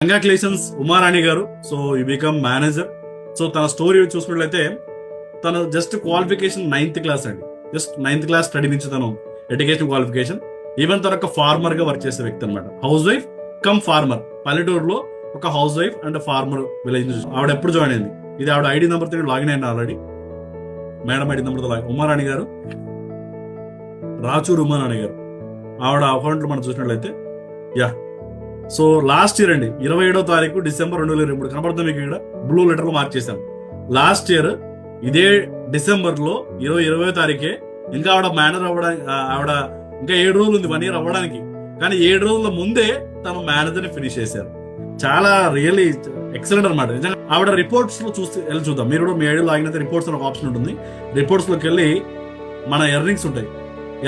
Congratulations Uma Rani గారు. So you become manager. So తన story చూసుకున్నట్లయితే తన జస్ట్ క్వాలిఫికేషన్ 9th క్లాస్ అండి. జస్ట్ 9th క్లాస్ స్టడీ నుంచి తను ఎడ్యుకేషన్ క్వాలిఫికేషన్. ఈవెన్ తన ఒక ఫార్మర్ గా వర్క్ చేసే వ్యక్తి అనమాట. Housewife cum farmer. పల్లెటూరులో ఒక housewife and farmer village నుంచి ఆవిడ ఎప్పుడు జాయిన్ అయింది. ఇది ఆవిడ ఐడి నెంబర్ తో లాగిన్ అయింది ఆల్రెడీ. మేడం ఐడి నెంబర్ తో ఉమారాణి గారు, రాచూరు ఉమారాణి గారు. ఆవిడ అకౌంట్ లో మనం చూసినట్లయితే యా. సో లాస్ట్ ఇయర్ అండి, 27వ తారీఖు డిసెంబర్ 2023 కనబడుతుంది మీకు ఇక్కడ బ్లూ లెటర్ లో మార్క్ చేశాం. లాస్ట్ ఇయర్ ఇదే డిసెంబర్ లో 20వ తారీఖే ఇంకా ఆవిడ మేనేజర్ అవ్వడానికి ఆవిడ ఇంకా 7 రోజులు ఉంది 1 year అవ్వడానికి. కానీ 7 రోజుల ముందే తను మేనేజర్ ని ఫినిష్ చేశారు. చాలా రియల్లీ ఎక్సలెంట్ అనమాట. నిజంగా ఆవిడ రిపోర్ట్స్ లో వెళ్ళి చూద్దాం. మీరు కూడా మీ ఐడియా లాగినైతే రిపోర్ట్స్ అని ఒక ఆప్షన్ ఉంటుంది. రిపోర్ట్స్ లోకి వెళ్ళి మన ఎర్నింగ్స్ ఉంటాయి.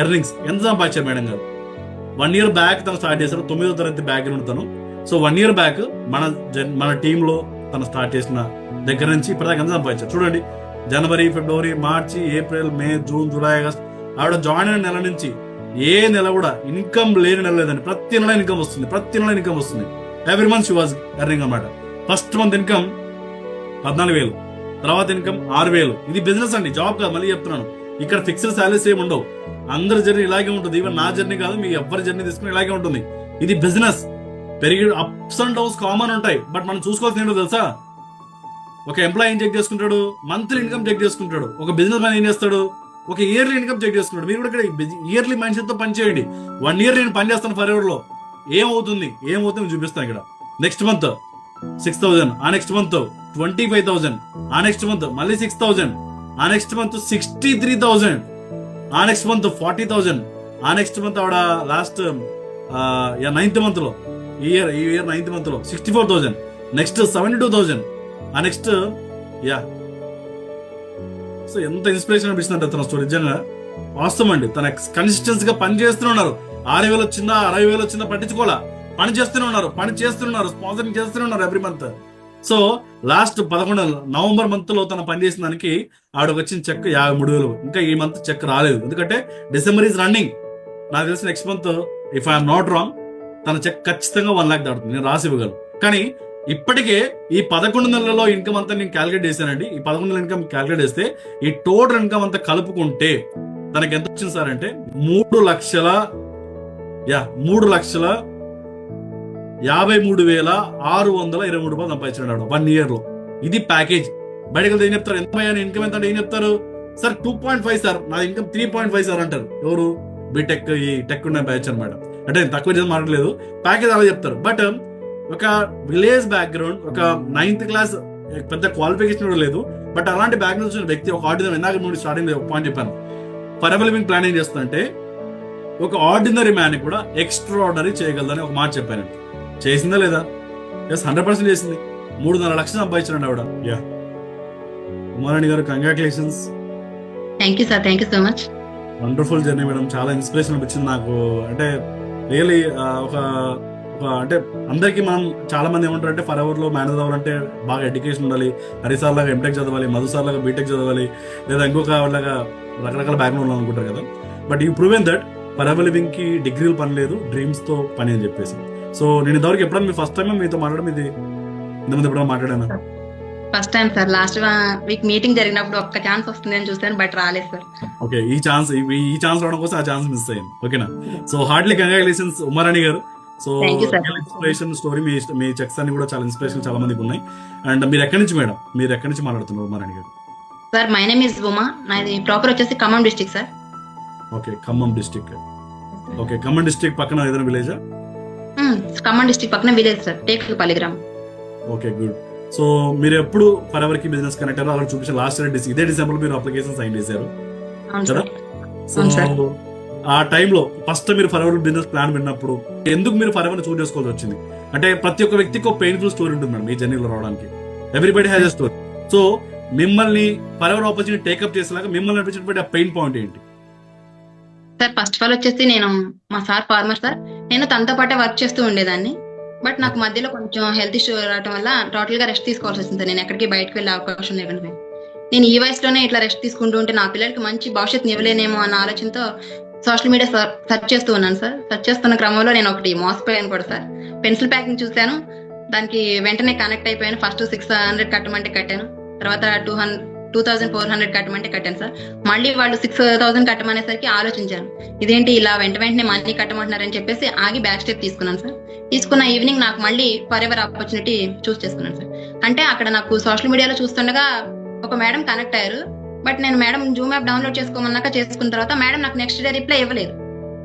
ఎర్నింగ్స్ ఎంత సంపాదించారు మేడం గారు. 1 year బ్యాక్ తను స్టార్ట్ చేశారు. 9వ తరగతి బ్యాక్గ్రౌండ్ తను. సో 1 year బ్యాక్ మన టీంలో తను స్టార్ట్ చేసిన దగ్గర నుంచి ఇప్పటిదాకా ఎంత సంపాదించారు చూడండి. జనవరి, ఫిబ్రవరి, మార్చి, ఏప్రిల్, మే, జూన్, జూలై, ఆగస్ట్. ఆవిడ జాయిన్ అయిన నెల నుంచి ఏ నెల కూడా ఇన్కమ్ లేని నెల లేదండి. ప్రతి నెల ఇన్కమ్ వస్తుంది. ప్రతి నెల ఇన్కమ్ వస్తుంది. Every month she was earning అనమాట. ఫస్ట్ మంత్ ఇన్కమ్ 14,000, తర్వాత ఇన్కమ్ 6,000. ఇది బిజినెస్ అండి, జాబ్ కాదు. మళ్ళీ చెప్తున్నాను, ఇక్కడ ఫిక్స్డ్ సాలరీస్ ఏమి ఉండవు. అందరి జర్నీ ఇలాగే ఉంటుంది. ఈవెన్ నా జర్నీ కాదు, మీ ఎవరి జర్నీ తీసుకుని ఇలాగే ఉంటుంది. ఇది బిజినెస్. పెరిగి అప్స్ అండ్ డౌన్స్ కామన్ ఉంటాయి. బట్ మనం చూసుకోవాల్సింది ఏంటో తెలుసా? ఒక ఎంప్లాయీ ఏం చెక్ చేసుకుంటాడు? మంత్లీ ఇన్కమ్ చెక్ చేసుకుంటాడు. ఒక బిజినెస్ మ్యాన్ ఏం చేస్తాడు? ఒక ఇయర్లీ ఇన్కమ్ చెక్ చేసుకుంటాడు. మీరు కూడా ఇక్కడ ఇయర్లీ మైండ్ సెట్ తో పని చేయండి. 1 year నేను పని చేస్తాను ఫర్ ఎవర్ లో ఏమవుతుంది చూపిస్తాను ఇక్కడ. నెక్స్ట్ మంత్ 6,000, ఆ నెక్స్ట్ మంత్ 25,000, ఆ నెక్స్ట్ మంత్ మళ్ళీ 6,000, ఆ నెక్స్ట్ మంత్ 63,000, ఆ నెక్స్ట్ మంత్ 40,000, ఆ నెక్స్ట్ మంత్ ఆవిడ లాస్ట్ 9th మంత్ లో ఈ ఇయర్ 9th మంత్ లో 64,000, నెక్స్ట్ 72,000, ఆ నెక్స్ట్ యా. సో ఎంత ఇన్స్పిరేషన్ అనిపిస్తుంది తన స్టోరీ. నిజంగా వాస్తవం అండి. తన కన్సిస్టెన్సీ గా పని చేస్తూనే ఉన్నారు. 6,000 వచ్చిందా 60,000 వచ్చిందా పట్టించుకోవాలా. పని చేస్తూనే ఉన్నారు. స్పాన్సరింగ్ చేస్తూనే ఉన్నారు every month. So last 11 November month లో తన పని చేసిన దానికి ఆవిడకి వచ్చిన చెక్ 53,000. ఇంకా ఈ మంత్ చెక్ రాలేదు, ఎందుకంటే డిసెంబర్ ఈజ్ రన్నింగ్. నాకు తెలిసి next month if I'm not wrong తన చెక్ ఖచ్చితంగా 1 lakh దాటుతుంది. నేను రాసి ఇవ్వగలను. కానీ ఇప్పటికే ఈ 11 నెలల్లో ఇన్కమ్ అంతా నేను క్యాలిక్యులేట్ చేశానండి. ఈ 11 నెలల ఇన్కమ్ క్యాలిక్యులేట్ చేస్తే ఈ టోటల్ ఇన్కమ్ అంతా కలుపుకుంటే తనకి ఎంత వచ్చింది సార్ అంటే 3,53,623 రూపాయలు సంపాదించాడు 1 year లో. ఇది ప్యాకేజ్. బయటకు ఏం చెప్తారు? ఎంత ఇన్కమ్ ఎంత అంటే ఏం చెప్తారు? సార్ 2.5 సార్, నా ఇన్కమ్ 3.5 సార్ అంటారు. ఎవరు? బీటెక్ ఈ టెక్ ఉన్న బ్యాచ్ అనమాట. అంటే తక్కువ చేసి మాట్లాడలేదు, ప్యాకేజ్ అలా చెప్తారు. బట్ ఒక విలేజ్ బ్యాక్గ్రౌండ్, ఒక 9th క్లాస్, పెద్ద క్వాలిఫికేషన్ కూడా లేదు. బట్ అలాంటి బ్యాక్గ్రౌండ్ వచ్చిన వ్యక్తి ఒక ఆర్డినరీ, ఇందాక ముందు స్టార్టింగ్ ఒక పాయింట్ చెప్పాను, ఫర్ ఎవర్ లివింగ్ ప్లాన్ ఏం చేస్తుందంటే ఒక ఆర్డినరీ మ్యాన్ కూడా ఎక్స్ట్రా ఆర్డినరీ చేయగలదని ఒక మాట చెప్పాను. చేసిందా లేదా? ఎస్, 100% చేసింది. 3.5 లక్షలు సంపాదించారండి ఆవిడ. యా, ఉమారాణి గారు, congratulations. Thank you sir, thank you so much. Wonderful journey madam. చాలా ఇన్స్పిరేషన్ అనిపించింది నాకు. అంటే రియలీ ఒక అంటే అందరికి మనం చాలా మంది ఏమంటారు అంటే ఫర్ ఎవర్ లో మేనేజర్ అవ్వాలంటే బాగా ఎడ్యుకేషన్ ఉండాలి, హరిసార్ లాగా ఎంటెక్ చదవాలి, మధుసార్ లాగా బీటెక్ చదవాలి, లేదా ఇంకొక లాగా రకరకాల బ్యాక్గ్రౌండ్ అనుకుంటారు కదా. But you proven that for ever living కి డిగ్రీలు పని లేదు, డ్రీమ్స్ తో పని అని చెప్పేసి. సో నేను ఇంతవరకు ఎప్పుడైనా మీ ఫస్ట్ టైం మీతో మాట్లాడడం ఇది ఇంతమంది ఎప్పుడైనా మాట్లాడాను? First time sir. Last week meeting జరిగినప్పుడు ఒక్క ఛాన్స్ వస్తుంది అని చూసాను, బట్ రాలేదు సార్. ఓకే, ఈ ఛాన్స్ రావడం కోసం ఆ ఛాన్స్ మిస్ అయ్యింది. ఓకేనా? సో హార్ట్లీ కంగ్రాచులేషన్స్ ఉమారాణి గారు. సో ఇన్స్పిరేషన్ స్టోరీ, మీ చెక్స్ అన్ని కూడా చాలా ఇన్స్పిరేషన్ చాలా మందికి ఉన్నాయి. అండ్ మీరు ఎక్కడి నుంచి మేడం, మీరు ఎక్కడి నుంచి మాట్లాడుతున్నారు ఉమారాణి గారు? Sir my name is Uma. నాది ప్రాపర్ వచ్చేసి Khammam district sir. Okay, Khammam district. Okay, Khammam district పక్కన ఏదైనా విలేజా? ఖమ్మం డిస్ట్రిక్ట్ పక్కన విలేజ్ సార్, టేకులపల్లి గ్రామం. Okay, good. సో మీరు ఎప్పుడు ఫర్ ఎవర్ కి బిజినెస్ కనెక్ట్ అయ్యారు? అలా చూపించారు. లాస్ట్ ఇదే డిసెంబర్ మీరు అప్లికేషన్ సైన్ చేశారు కదా? సో ఆ టైంలో ఫస్ట్ మీరు ఫర్ ఎవర్ బిజినెస్ ప్లాన్ విన్నప్పుడు ఎందుకు మీరు ఫర్ ఎవర్ చూస్ చేసుకోవాల్సి వచ్చింది? అంటే ప్రతి ఒక్క వ్యక్తికి ఒక పెయిన్ఫుల్ స్టోరీ ఉంటుంది మేడం ఈ జర్నీలో రావడానికి. Everybody has a story. So మిమ్మల్ని ఫర్ ఎవర్ ఆపర్చునిటీ టేకప్ చేసేలాగా మిమ్మల్ని అనిపించినటువంటి ఆ పెయిన్ పాయింట్ ఏంటి సార్? ఫస్ట్ ఆఫ్ ఆల్ వచ్చేసి నేను, మా సార్ ఫార్మర్ సార్, నేను తనతో పాటే వర్క్ చేస్తూ ఉండేదాన్ని. బట్ నాకు మధ్యలో కొంచెం హెల్త్ ఇష్యూ రావడం వల్ల టోటల్ గా రెస్ట్ తీసుకోవాల్సి వచ్చింది. నేను ఎక్కడికి బయటకు వెళ్ళే అవకాశం లేకుండా నేను ఈ వయసులోనే ఇట్లా రెస్ట్ తీసుకుంటూ ఉంటే నా పిల్లలకి మంచి భవిష్యత్తు ఇవ్వలేనేమో అన్న ఆలోచనతో సోషల్ మీడియా సెర్చ్ చేస్తూ ఉన్నాను సార్. సెర్చ్ చేస్తున్న క్రమంలో నేను ఒకటి మోసపోయాను కూడా సార్. పెన్సిల్ ప్యాకింగ్ చూశాను, దానికి వెంటనే కనెక్ట్ అయిపోయాను. ఫస్ట్ 600 కట్టమంటే కట్టాను, తర్వాత 2400 కట్టమంటే కట్టాను సార్. మళ్ళీ వాళ్ళు 6000 కట్టమనేసరికి ఆలోచించాను, ఇదేంటి ఇలా వెంటనే మనీ కట్టమంటున్నారని చెప్పేసి ఆగి బ్యాక్ స్టెప్ తీసుకున్నాను సార్. తీసుకున్న ఈవినింగ్ నాకు మళ్ళీ ఫర్ ఎవర్ ఆపర్చునిటీ చూస్ చేసుకున్నాను సార్. అంటే అక్కడ నాకు సోషల్ మీడియాలో చూస్తుండగా ఒక మేడం కనెక్ట్ అయ్యారు. బట్ నేను మేడం జూమ్ యాప్ డౌన్లోడ్ చేసుకోమన్నాక చేసుకున్న తర్వాత మేడం నాకు నెక్స్ట్ డే రిప్లై ఇవ్వలేదు.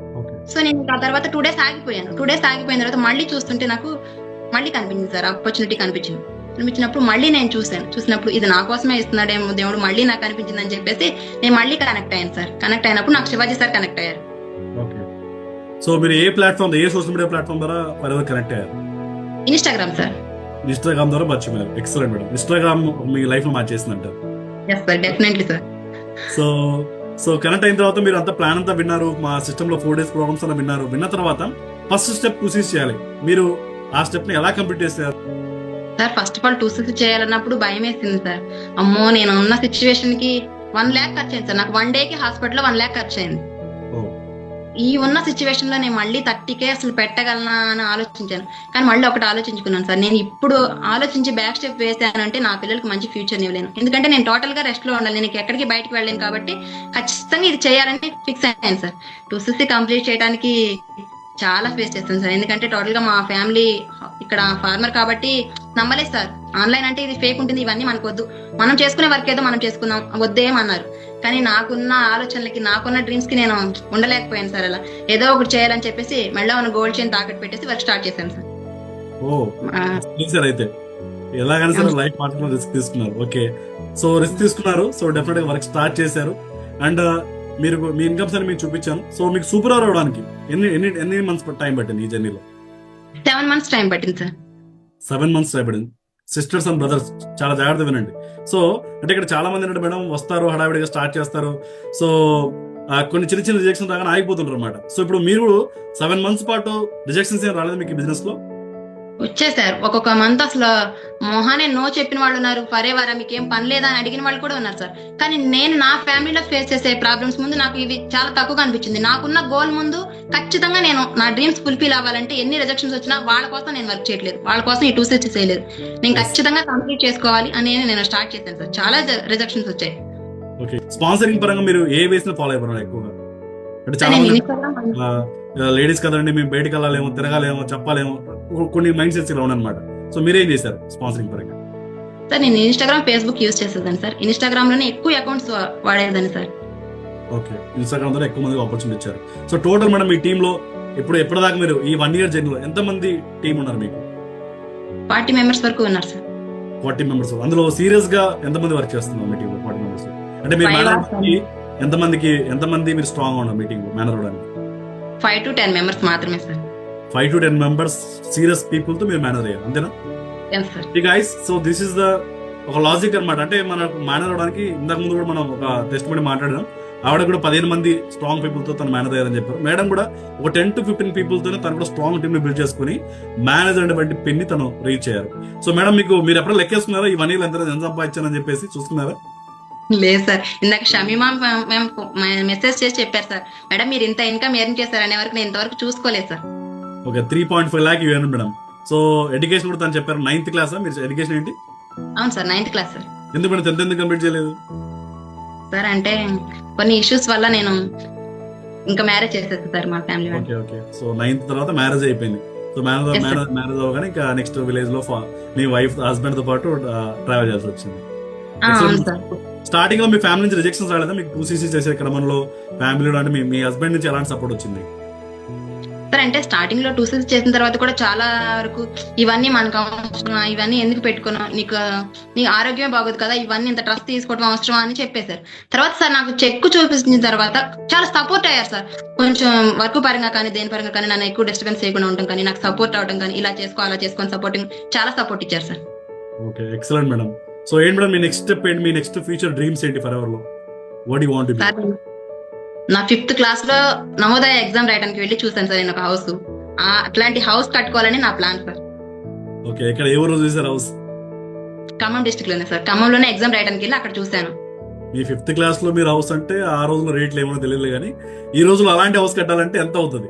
సో నేను ఆ తర్వాత 2 days ఆగిపోయాను. 2 days ఆగిపోయిన తర్వాత మళ్ళీ చూస్తుంటే నాకు మళ్ళీ కనిపించింది సార్, ఆపర్చునిటీ కనిపించినప్పుడు మళ్ళీ నేను చూసినప్పుడు ఇది నా కోసమే ఇస్తున్నాడేమో దేవుడు, మళ్ళీ నాకు అనిపించింది అని చెప్పేసి నేను మళ్ళీ కనెక్ట్ అయ్యాను సార్. కనెక్ట్ అయినప్పుడు నాకు శివాజీ సార్ కనెక్ట్ అయ్యారు. సో మీరు ఏ సోషల్ మీడియా ప్లాట్ఫామ్ ద్వారా ఎవరు కనెక్ట్ అయ్యారు? Instagram sir. ఇన్స్టాగ్రామ్ ద్వారా మర్చిపోయారు. Excellent madam. ఇన్స్టాగ్రామ్ మీ లైఫ్ లో మార్చేసిందంటారు. Yes sir, definitely sir. So connect అయిన తర్వాత మీరు అంతా ప్లాన్ అంతా విన్నారు, మా సిస్టమ్ లో 4 days ప్రోగ్రామ్స్ అలా విన్నారు. విన్న తర్వాత ఫస్ట్ స్టెప్ 2 చేయాలి. మీరు ఆ స్టెప్ ని ఎలా కంప్లీట్ చేస్తారు సార్? ఫస్ట్ ఆఫ్ ఆల్ 2 చేయాలన్నప్పుడు భయం వేసింది సార్. అమ్మో, నేను ఉన్న సిచ్యువేషన్ కి 1 lakh ఖర్చు అయింది సార్. నాకు 1 day కి హాస్పిటల్లో 1 lakh ఖర్చు అయింది. ఈ ఉన్న సిచ్యువేషన్ లో నేను మళ్ళీ 30K అసలు పెట్టగలనా అని ఆలోచించాను. కానీ మళ్ళీ ఒకటి ఆలోచించుకున్నాను సార్, నేను ఇప్పుడు ఆలోచించి బ్యాక్ స్టెప్ వేసానంటే నా పిల్లలకి మంచి ఫ్యూచర్ ఇవ్వలేను. ఎందుకంటే నేను టోటల్ గా రెస్ట్ లో ఉండాలి, నేను ఎక్కడికి బయటకు వెళ్ళలేను. కాబట్టి ఖచ్చితంగా ఇది చేయాలని ఫిక్స్ అయ్యాను సార్. 2 కంప్లీట్ చేయడానికి చాలా ఫేస్ చేస్తాను సార్. ఎందుకంటే టోటల్ గా మా ఫ్యామిలీ ఇక్కడ ఫార్మర్ కాబట్టి నమ్మలేదు సార్. ఆన్లైన్ అంటే ఇది ఫేక్ ఉంటుంది, ఇవన్నీ మనకు వద్దు, మనం చేసుకునే వర్క్ ఏదో మనం చేసుకుందాం, వద్దేమన్నారు. కానీ నాకున్న ఆలోచనలకి, నాకున్న డ్రీమ్స్ కి నేను ఉండలేకపోయాను సార్. అలా ఏదో ఒకటి చేయాలని చెప్పేసి మళ్ళీ ఉన్న గోల్డ్ చైన్ తాకట్టు పెట్టేసి వర్క్ స్టార్ట్ చేశాను సార్. అయితే ఎలాగైనా సరే లైఫ్ పార్ట్నర్ రిస్క్ తీసుకున్నారు. ఓకే, సో రిస్క్ తీసుకున్నారు. సో డెఫినెట్ గా వర్క్ స్టార్ట్ చేశారు. అండ్ మీరు మీ ఇన్కమ్స్ అని మీకు చూపించాను. సో మీకు సూపర్ అవడానికి ఎన్ని మంత్స్ టైం పట్టింది ఈ జర్నీలో? 7 months టైం పట్టింది సార్. 7 months టైం పట్టింది. సిస్టర్స్ అండ్ బ్రదర్స్ చాలా జాగ్రత్త వినండి. సో అంటే ఇక్కడ చాలా మంది ఏంటంటే మేడం వస్తారు, హడావిడిగా స్టార్ట్ చేస్తారు. సో కొన్ని చిన్న రిజెక్షన్స్ రాగానే ఆగిపోతుంటారు అనమాట. సో ఇప్పుడు మీరు 7 months పాటు రిజెక్షన్స్ ఏం రాలేదు మీకు బిజినెస్ లో? వచ్చేసారు. ఒక్కొక్క మంత్ అసలు మొహానే నో చెప్పిన వాళ్ళు ఉన్నారు, పరేవారా మీకేం పని లేదా అని అడిగిన వాళ్ళు కూడా ఉన్నారు సార్. కానీ నేను నా ఫ్యామిలీలో ఫేస్ చేసే ప్రాబ్లమ్స్ ముందు నాకు ఇవి చాలా తక్కువగా అనిపించింది. నాకున్న గోల్ ముందు ఖచ్చితంగా నేను నా డ్రీమ్స్ ఫుల్ఫిల్ అవ్వాలంటే ఎన్ని రిజెక్షన్స్ వచ్చినా వాళ్ళ కోసం నేను వర్క్ చేయట్లేదు, వాళ్ళ కోసం ఈ 2 చేయలేదు. నేను ఖచ్చితంగా కంప్లీట్ చేసుకోవాలి అని నేను స్టార్ట్ చేశాను సార్. చాలా రిజెక్షన్స్ వచ్చాయి. ఓకే, స్పాన్సరింగ్ పరంగా మీరు ఏ వేసిన ఫాలో అయిపోయినారు ఎక్కువగా? అంటే చాలా లేడీస్ కదండి, మేము బయటకు వెళ్ళాలేమో, తిరగాలేమో, చెప్పాలేమో, కొన్ని మైండ్ సెట్స్ ఇలా ఉన్నాయన్నమాట. సో మీరేం చేశారు స్పాన్సరింగ్ పరంగా? సార్ నేను ఇన్స్టాగ్రామ్, ఫేస్బుక్ యూజ్ చేసేదాన్ని సార్. ఇన్స్టాగ్రామ్ లోనే ఎక్కువ అకౌంట్స్ వాడేదాన్ని సార్. ఓకే, ఇన్స్టాగ్రామ్ ద్వారా ఎక్కువ మందికి ఆపర్చునిటీ ఇచ్చారు. సో టోటల్ మేడం మీ టీమ్ లో ఎప్పటిదాకా మీరు ఈ 1 year జర్నీలో ఎంత మంది టీం ఉన్నారు మీకు? 40 members వరకు ఉన్నారు సార్. 40 members. అందులో సీరియస్ గా ఎంతమంది వర్క్ చేస్తున్నారు మీ టీమ్ లో? 40 members. అంటే మీరు ఎంతమంది మీరు స్ట్రాంగ్ ఉన్నారు మీ టీమ్ లో మేనేజ్ అవడానికి? 5 to 10 members మాత్రమే sir. 5 to 10 members serious people తో మీరు మేనేజ్ అయ్యారు, అంతేనా? Guys, so this is the ఒక లాజిక్ అన్నమాట. అంటే మనకు మేనేజ్ అవడానికి ఇంతకు ముందు కూడా మనం ఒక టెస్ట్ మీద మాట్లాడడం, ఆవిడ కూడా 15 మంది స్ట్రాంగ్ పీపుల్ తో తను మేనేజ్ అయ్యారని చెప్పారు. మేడం కూడా ఒక 10 to 15 పీపుల్ తోనే తను కూడా స్ట్రాంగ్ టీమ్ ని బిల్డ్ చేసుకుని మేనేజ్ అనేటువంటి పిన్ని తను రీచ్ అయ్యారు. సో మేడం మీరు ఎప్పుడైనా లెక్కేస్తున్నారా ఈ 1 year ఎంత సంపాదించారని చెప్పేసి చూస్తున్నారా? లేదు సార్, ఇందాక షమీమా మేము మెసేజ్ చేసి చెప్పారు సార్, మేడం మీరు ఇంత ఇన్కమ్ ఎర్న్ చేశారు అనే వరకు నేను ఇంతవరకు చూసుకోలేదు సార్. ఓకే, 3.5 lakh ఇవ్వను మేడం. సో ఎడ్యుకేషన్ కూడా తను చెప్పారు. 9th class మీరు ఎడ్యుకేషన్ ఏంటి? అవును సార్, 9th class సార్. ఎందుకు మేడం 10th ఎందుకు కంప్లీట్ చేయలేదు సార్? అంటే కొన్ని ఇష్యూస్ వల్ల నేను ఇంకా మ్యారేజ్ చేసేది సార్ మా ఫ్యామిలీ. ఓకే, సో 9th తర్వాత మ్యారేజ్ అయిపోయింది. సో మ్యారేజ్ అవగానే ఇంకా నెక్స్ట్ విలేజ్ లో మీ వైఫ్ హస్బెండ్ తో పాటు ట్రావెల్ చేయాల్సి వచ్చింది. స్టార్టింగ్ లో మీ ఫ్యామిలీ నుంచి రిజెక్షన్స్ రాలేదా మీకు 2cc చేసే క్రమంలో? ఫ్యామిలీలో అంటే మీ హస్బెండ్ నుంచి ఎలాంటి సపోర్ట్ వచ్చింది సార్? అంటే స్టార్టింగ్ లో 2cc చేసిన తర్వాత కూడా చాలా వరకు ఇవన్నీ మనకు అవసరం, ఇవన్నీ ఎందుకు పెట్టుకున్నావు, నీ ఆరోగ్యమే బాగోదు కదా, ఇవన్నీ ఇంత ట్రస్ట్ తీసుకోవడం అవసరమా అని చెప్పేశారు. తర్వాత సార్ నాకు చెక్ చూపించిన తర్వాత చాలా సపోర్ట్ అయ్యారు సార్. కొంచెం వర్క్ పరంగా కానీ దేని పరంగా కానీ నన్ను ఎక్కువ డిస్టర్బెన్స్ చేయకుండా ఉండడం కానీ, నాకు సపోర్ట్ అవడం కానీ, ఇలా చేసుకో అలా చేసుకొని సపోర్టింగ్ చాలా సపోర్ట్ ఇచ్చారు sir. Okay, excellent madam. So ఏంటి మేడం మీ నెక్స్ట్ స్టెప్ ఏంటి? మీ నెక్స్ట్ ఫ్యూచర్ డ్రీమ్స్ ఏంటి ఫర్ ఎవర్ లో? What you want to be? నా 5th class లో నవోదయ ఎగ్జామ్ రాయడానికి వెళ్ళి చూసాను సార్ నేను ఒక హౌస్. అట్లాంటి హౌస్ కట్టుకోవాలని నా ప్లాన్ సార్. ఓకే, ఇక్కడ ఏ ఊరు చూసారు హౌస్? ఖమ్మం డిస్ట్రిక్ట్ లోనే సార్. ఖమ్మంలోనే ఎగ్జామ్ రాయడానికి వెళ్ళి అక్కడ చూసాను. మీ 5th class లో మీరు హౌస్ అంటే ఆ రోజుల్లో రేట్లు ఏమో తెలియదు కానీ ఈ రోజుల్లో అలాంటి హౌస్ కట్టాలంటే ఎంత అవుతుంది?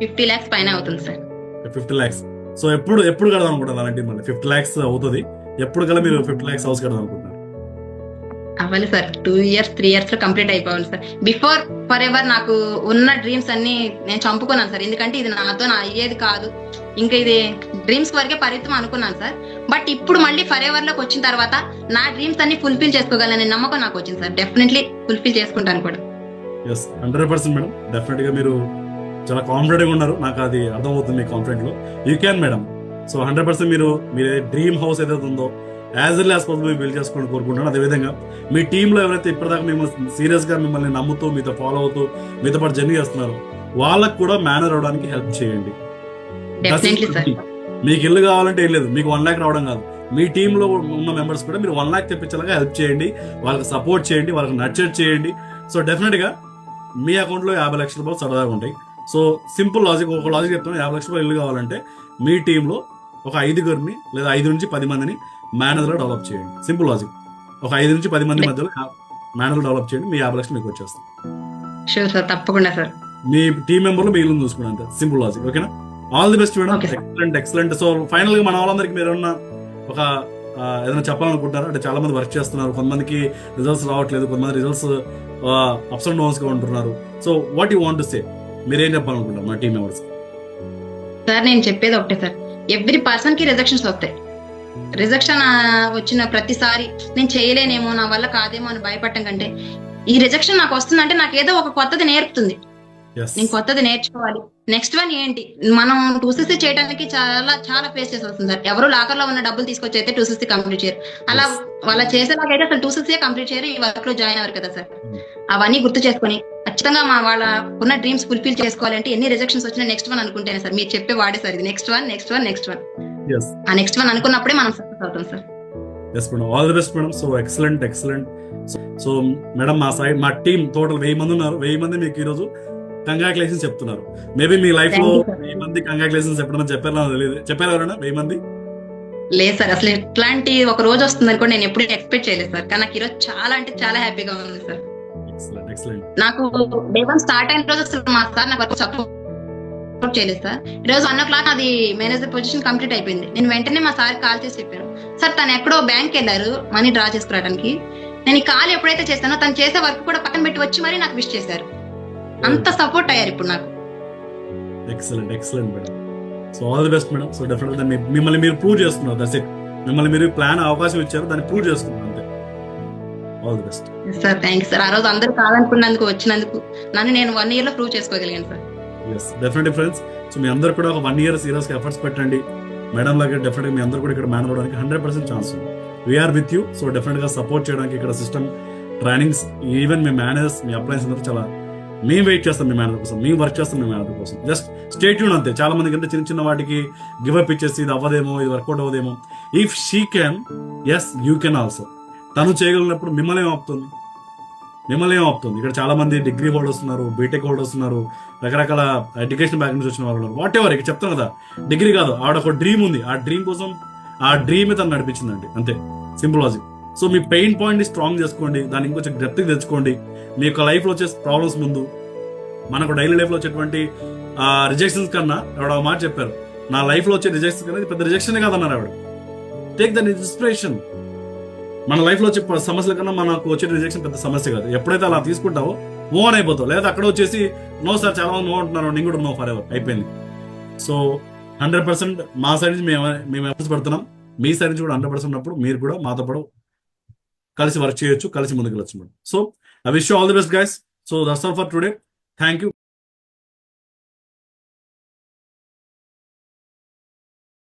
50 lakhs పైన అవుతుంది సార్. 50 lakhs. సో ఎప్పుడు కడదాం అనుకుంటారు అలాంటి మళ్ళీ 50 lakhs అవుతుంది, ఎప్పుడు కల్లా మీరు 50 lakhs హౌస్ కడదాం అనుకుంటున్నారు? అవ్వాలి సార్, 2 years 3 years లో కంప్లీట్ అయిపోవాలి సార్. బిఫోర్ ఫర్ ఎవర్ నాకు ఉన్న డ్రీమ్స్ అన్ని నేను చంపుకున్నాను సార్, ఎందుకంటే ఇది నాతో నా అయ్యేది కాదు, ఇంకా ఇది డ్రీమ్స్ వరకే పరిమితం అనుకున్నాను సార్. బట్ ఇప్పుడు మళ్ళీ ఫర్ ఎవర్ లోకి వచ్చిన తర్వాత నా డ్రీమ్స్ అన్ని ఫుల్ఫిల్ చేసుకోగలనే నమ్మకం నాకు వచ్చింది సార్. డెఫినెట్లీ ఫుల్ఫిల్ చేసుకుంటాను కూడా. Yes, 100% madam. డెఫినెట్ గా మీరు చాలా కాన్ఫిడెంట్ గా ఉన్నారు, నాకు అది అర్థమవుతుంది మీ కాన్ఫిడెంట్ లో. You can madam. సో 100% మీరు డ్రీమ్ హౌస్ ఏదైతే ఉందో as early as possible build చేసుకోవాలని కోరుకుంటున్నాను. అదేవిధంగా మీ టీంలో ఎవరైతే ఇప్పటిదాకా మిమ్మల్ని సీరియస్ గా మిమ్మల్ని నమ్ముతూ మీతో ఫాలో అవుతూ మీతో పాటు జర్నీ చేస్తున్నారో వాళ్ళకు కూడా మేనర్ అవడానికి హెల్ప్ చేయండి. Definitely sir. మీకు ఇల్లు కావాలంటే ఏం లేదు, మీకు 1 lakh రావడం కాదు, మీ టీంలో ఉన్న మెంబర్స్ కూడా మీరు 1 lakh తెప్పించేలాగా హెల్ప్ చేయండి, వాళ్ళకి సపోర్ట్ చేయండి, వాళ్ళకి నర్చర్ చేయండి. సో డెఫినెట్ గా మీ అకౌంట్ లో 50 లక్షల రూపాయలు సరదాగా ఉంటాయి. సో సింపుల్ లాజిక్, ఒక లాజిక్ చెప్తాను. 50 లక్షల రూపాయలు ఇల్లు కావాలంటే మీ టీంలో ఒక 5 లేదా 5 నుంచి 10 మందిని మేనేజర్ డెవలప్ చేయండి. Simple logic. ఒక 5 నుంచి 10 మంది మధ్యలో మేనేజర్ డెవలప్ చేయండి, మీ 50 లక్షలు మీకు వచ్చేస్తాయి. షూర్ సార్, తప్పకుండా సార్. మీ టీం మెంబర్లు మీ ఇల్లు చూసుకుని అంతే. Simple logic. ఓకేనా? All the best madam. Excellent. So final గా మన వాళ్ళందరికీ మీరు ఏమన్నా ఒక ఏదైనా చెప్పాలనుకుంటారా? అంటే చాలా మంది వర్క్ చేస్తున్నారు, కొంతమందికి రిజల్ట్స్ రావట్లేదు, కొంతమంది రిజల్ట్స్ అప్స్ అండ్ డౌన్స్ గా ఉంటున్నారు. So what you want to say, మీరేం చెప్పాలనుకుంటారు మా టీం మెంబర్స్? సార్ నేను చెప్పేది ఒకటే సార్, ఎవ్రీ పర్సన్ కి రిజెక్షన్స్ వస్తాయి. రిజెక్షన్ వచ్చిన ప్రతిసారి నేను చేయలేనేమో, నా వల్ల కాదేమో అని భయపడటం కంటే, ఈ రిజెక్షన్ నాకు వస్తుందంటే నాకు ఏదో ఒక కొత్తది నేర్పుతుంది, నేను కొత్తది నేర్చుకోవాలి. నెక్స్ట్ వన్ ఏంటి, మనం 260 చేయడానికి చాలా చాలా ఫేస్ చేసి వస్తుంది సార్. ఎవరు లాకర్ లో ఉన్న డబ్బులు తీసుకొచ్చి అయితే 260 కంప్లీట్ చేయరు. అలా వాళ్ళ చేసేలాగైతే అసలు 260 కంప్లీట్ చేయరు, ఈ వర్క్ లో జాయిన్ అవ్వరు కదా సార్. అవన్నీ గుర్తు చేసుకుని ఖచ్చితంగా వాళ్ళ ఉన్న డ్రీమ్స్ ఫుల్ఫిల్ చేసుకోవాలంటే ఎన్ని రిజెక్షన్స్ వచ్చినా నెక్స్ట్ వన్ అనుకుంటేనే సార్. మీరు చెప్పే వాడే సార్ ఇది, నెక్స్ట్ వన్. ఆ నెక్స్ట్ వన్ అనుకున్నప్పుడే మనం సక్సెస్ అవుతాం sir. Yes madam, all the best madam. So excellent. So madam, మా టీం టోటల్ 1000 మంది ఉన్నారు. 1000 మంది మీకు ఈ రోజు కంగ్రాచులేషన్స్ చెప్తున్నారు. మేబీ మీ లైఫ్ లో 1000 మంది కంగ్రాచులేషన్స్ ఎప్పుడైనా చెప్పారా తెలియదు, చెప్పారు ఎవరైనా 1000 మంది? లేదు సార్, అసలు ఇట్లాంటి ఒక రోజు వస్తుంది అనుకో నేను ఎప్పుడు ఎక్స్పెక్ట్ చేయలేదు సార్. కానీ నాకు ఈరోజు చాలా అంటే చాలా హ్యాపీగా ఉంది సార్. ఎక్సలెంట్. నాకు డే 1 స్టార్ట్ అయిన రోజు అసలు మా సార్ నాకు సపోర్ట్ చేయలేదు సార్. ఈ రోజు 1 o'clock అది మేనేజర్ పొజిషన్ కంప్లీట్ అయిపోయింది. నేను వెంటనే మా సార్ కాల్ చేసి చెప్పాను, సార్ తను ఎక్కడో బ్యాంక్ వెళ్ళారు మనీ డ్రా చేసుకురావడానికి, నేను ఈ కాల్ ఎప్పుడైతే చేస్తానో తను చేసే వర్క్ కూడా పక్కన పెట్టి వచ్చి మరీ నాకు విష్ చేశారు. అంత సపోర్ట్ అయ్యారు ఇప్పుడు నాకు. Excellent madam. So all the best madam. So definite గా మిమ్మల్ని మీరు ప్రూవ్ చేస్తున్నారు. That's it. మిమ్మల్ని మీరు ప్లాన్ అవకాశం ఇచ్చారు, దాన్ని ప్రూవ్ చేస్తున్నారు అంతే. All the best sir. Thank you sir. ఆ రోజు అందరూ కాదనుకున్నందుకు వచ్చినందుకు నన్ను నేను 1 year లో ప్రూవ్ చేసుకోగలిగాను sir. Yes, definitely friends. So మీ అందరూ కూడా ఒక 1 year సీరియస్ గా ఎఫర్ట్స్ పెట్టండి. మేడం లాగా డెఫినెట్ గా మీ అందరూ కూడా ఇక్కడ మ్యాన్ అవడానికి 100% ఛాన్స్ ఉంది. We're with you. So definite గా సపోర్ట్ చేయడానికి ఇక్కడ సిస్టమ్, ట్రైనింగ్స్, ఈవెన్ మీ మేనేజర్స్, మీ అప్లయన్స్ అందరూ చాలా మేము వెయిట్ చేస్తాం మీ మేనేజర్ కోసం, మేము వర్క్ చేస్తాం మీ మేనేజర్ కోసం. జస్ట్ స్టే ట్యూన్ అంతే. చాలా మంది కంటే చిన్న వాటికి గివ్ అప్ ఇచ్చేసి ఇది అవ్వదేమో, ఇది వర్కౌట్ అవ్వదేమో. If she can, yes you can also. తను చేయగలిగినప్పుడు మిమ్మల్ని ఏమవుతుంది? ఇక్కడ చాలా మంది డిగ్రీ హోల్డర్స్ ఉన్నారు, బీటెక్ హోల్డర్స్ ఉన్నారు, రకరకాల ఎడ్యుకేషన్ బ్యాక్ నుంచి వచ్చిన వాళ్ళు ఉన్నారు. వాట్ ఎవర్, ఇక చెప్తాను కదా, డిగ్రీ కాదు, ఆవిడ ఒక డ్రీమ్ ఉంది, ఆ డ్రీమ్ కోసం ఆ డ్రీమే తను నడిపించిందండి అంతే. Simple logic. సో మీ పెయిన్ పాయింట్ ని స్ట్రాంగ్ చేసుకోండి, దాన్ని ఇంకొంచెం డెప్త్కి తెచ్చుకోండి. మీ యొక్క లైఫ్ లో వచ్చే ప్రాబ్లమ్స్ ముందు, మనకు డైలీ లైఫ్ లో వచ్చేటువంటి రిజెక్షన్స్ కన్నా, ఆవిడ మాట చెప్పారు, నా లైఫ్ లో వచ్చే రిజెక్షన్స్ కన్నా పెద్ద రిజెక్షన్ కాదన్నారు ఆవిడ. Take that inspiration. మన లైఫ్ లో వచ్చే సమస్యల కన్నా మనకు వచ్చే రిజెక్షన్ పెద్ద సమస్య కాదు. ఎప్పుడైతే అలా తీసుకుంటావో మూవ్ అని అయిపోతావు. లేదా అక్కడ వచ్చేసి నో సార్, చాలా మంది నో అంటున్నారు, నేను కూడా నో ఫర్ ఎవర్ అయిపోయింది. సో 100% మా సైడ్ నుంచి మేము ఎఫర్ట్స్ పెడుతున్నాం. మీ సైడ్ నుంచి కూడా 100% ఉన్నప్పుడు మీరు కూడా మాతో పాటు కలిసి వర్క్ చేయొచ్చు, కలిసి ముందుకు వెళ్ళొచ్చు. So I wish you all the best, guys. So that's all for today. Thank you.